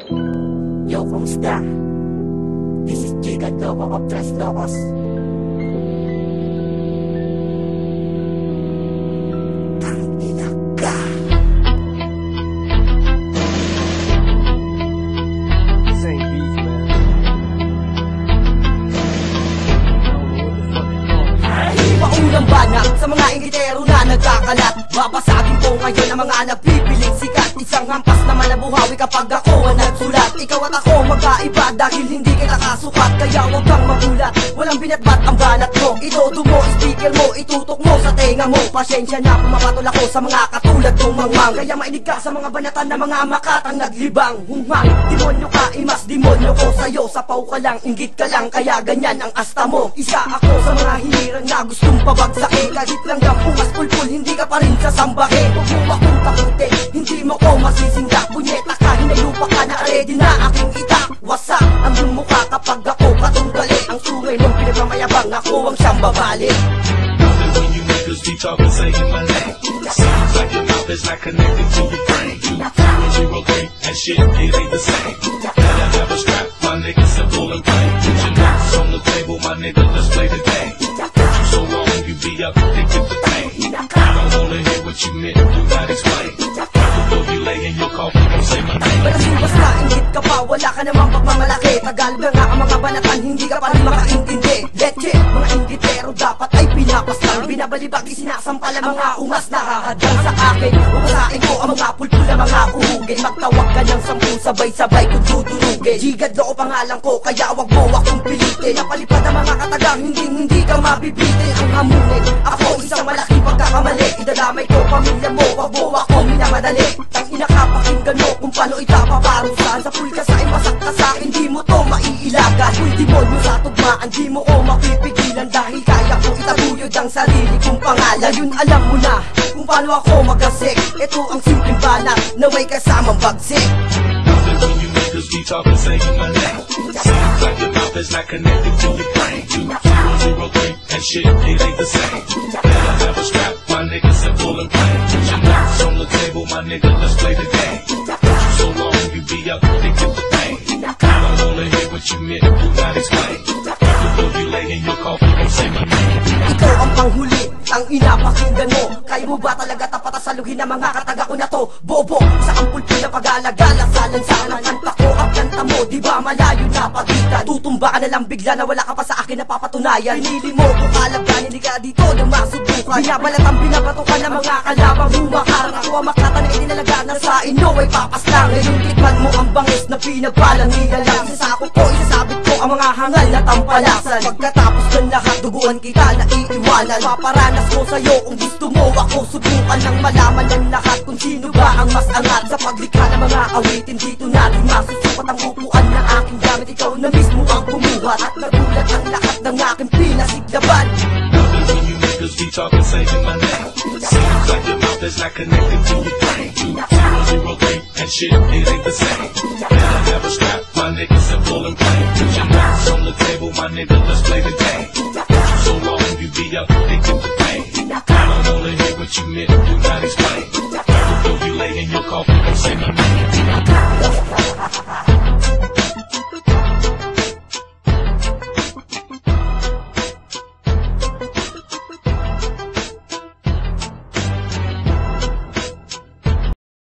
Yo, kumusta? This is Jigad Loco of Tres Locos. Tangina ka. This ain't beef, man. Paulang bana sa mga ingitero na nagkakalat. Babasagin ko ngayon ang mga napipiling sikat. Isang hampas naman na buhawi kapag ako ang nagsulat. Ikaw at ako magkaiba dahil hindi kita kasukat. Kaya huwag kang magulat, walang binatbat ang banat mo. Itodo mo, speaker mo, itutok mo sa tenga mo. Pasensya na kung mapatol ako sa mga katulad kong mangmang. Kaya mainig ka sa mga banatan na mga makatang naglibang. Humang, demonyo ka, imas demonyo ko sa'yo. Sapaw ka lang, inggit ka lang, kaya ganyan ang asta mo. Isa ako sa mga hinirang na gustong pabagsakin. Kahit lang ang pungas pulpul, hindi ka pa rin sasambahin. Huwag mo akong takutin, hindi mo ko masisindak. Punyeta ka, hinalupa ka na ready na aking itak. Wasak ang iyong mukha kapag ako katunggali. Ang sungay mong pinagmamayabang, ako ang siyang babali. When you niggas be talking, saying my name, seems like your mouth is not connected to your brain. 203 and shit, it ain't the same. Gotta have a strap, my nigga, simple and plain. Put your nuts on the table, my nigga, let's play the game. You so long, you be up, addicted to pain. I don't wanna hear what you meant, do not explain. Before you lay in your coffin, don't say my name. Balasin basta, ingit ka pa, wala ka namang pagmamalaki. Tagalog na nga ang mga banatan, hindi ka pa rin makaintindi. Leche, mga ingitero dapat ay pinapasal. Binabalibag, isinasampal ang mga ungas na hahadang sa akin. Umasain ko ang mga pulpul na mga uhugin. Magtawag ka ng 10 sabay-sabay kung dudurugin. Jigad Loco pangalan ko, kaya wag mo akong pilitin. Napalipad ang mga katagang, hindi ka mabibitin. Ang hamunin, ako isang malaking pagkakamali. Idadamay ko pamilya mo, wag mo ako minamadali. Tang inakapakinggan mo kung paano itapaparusahan. Sa pulka sa imasak ka sa akin, di mo to maiilagan. Kung demonyo sa tugmaan, di mo ko mapipigilan. Dahil kaya ko itatuyod ang sarili kong pangalan. Yun alam mo na kung paano ako magasik. Ito ang simpleng banat na may kasamang bagsik. When you niggas be talking, saying my name, seems like your mouth is not connected to your brain. 203 and shit, it ain't the same. Gotta have a strap, my nigga, simple and plain. Put your nuts on the table, my nigga, let's play the game. You so long, you be up, addicted to pain. I don't wanna hear what you meant, do not explain. Before you lay in your coffin, don't say my name. Ito ang panghuli, ang inapakinggan mo. Kaya mo ba talaga tapat saluhin ang mga kataga ko na to? Bobo, sa ampulpul na pag-alagala. Salansahan ang kanta ko, ang kanta mo, di ba malayo na pagitan? Tutumba ka na lang bigla na wala ka pa sa akin na papatunayan. Pinili mo kung kalabyan, hindi ka dito na masubukan. Binabalat ang binabatukan ng mga kalabang humakarang. Ako ang makata na itinalaga na sa inyo ay papaslang. Ngayon tikman mo ang bangis na pinagbalang nilalang. Isasako ko, isasabit ko ang mga hangal na tampalasan. Pagkatapos ng lahat, duguan kita na iiwanan. Paparanas ko sa'yo kung gusto mo ako. Subukan ng malaman ng lahat kung sino ba ang mas angat. Sa paglikha ng mga awitin, dito natin masusukat ang upuan na aking gamit. Ikaw na mismo ang kumuhat at nagulat ang lahat ng aking pinasiglaban. When you niggas be talking, saying my name, seems like your mouth is not connected to your brain. 203 and shit, it ain't the same. Gotta have a strap, my nigga, simple and plain. Put your nuts on the table, my nigga, let's play the game. You so long, you be up, addicted to pain. I don't wanna hear what you meant, do not explain. Before you lay in your coffin, don't say my name.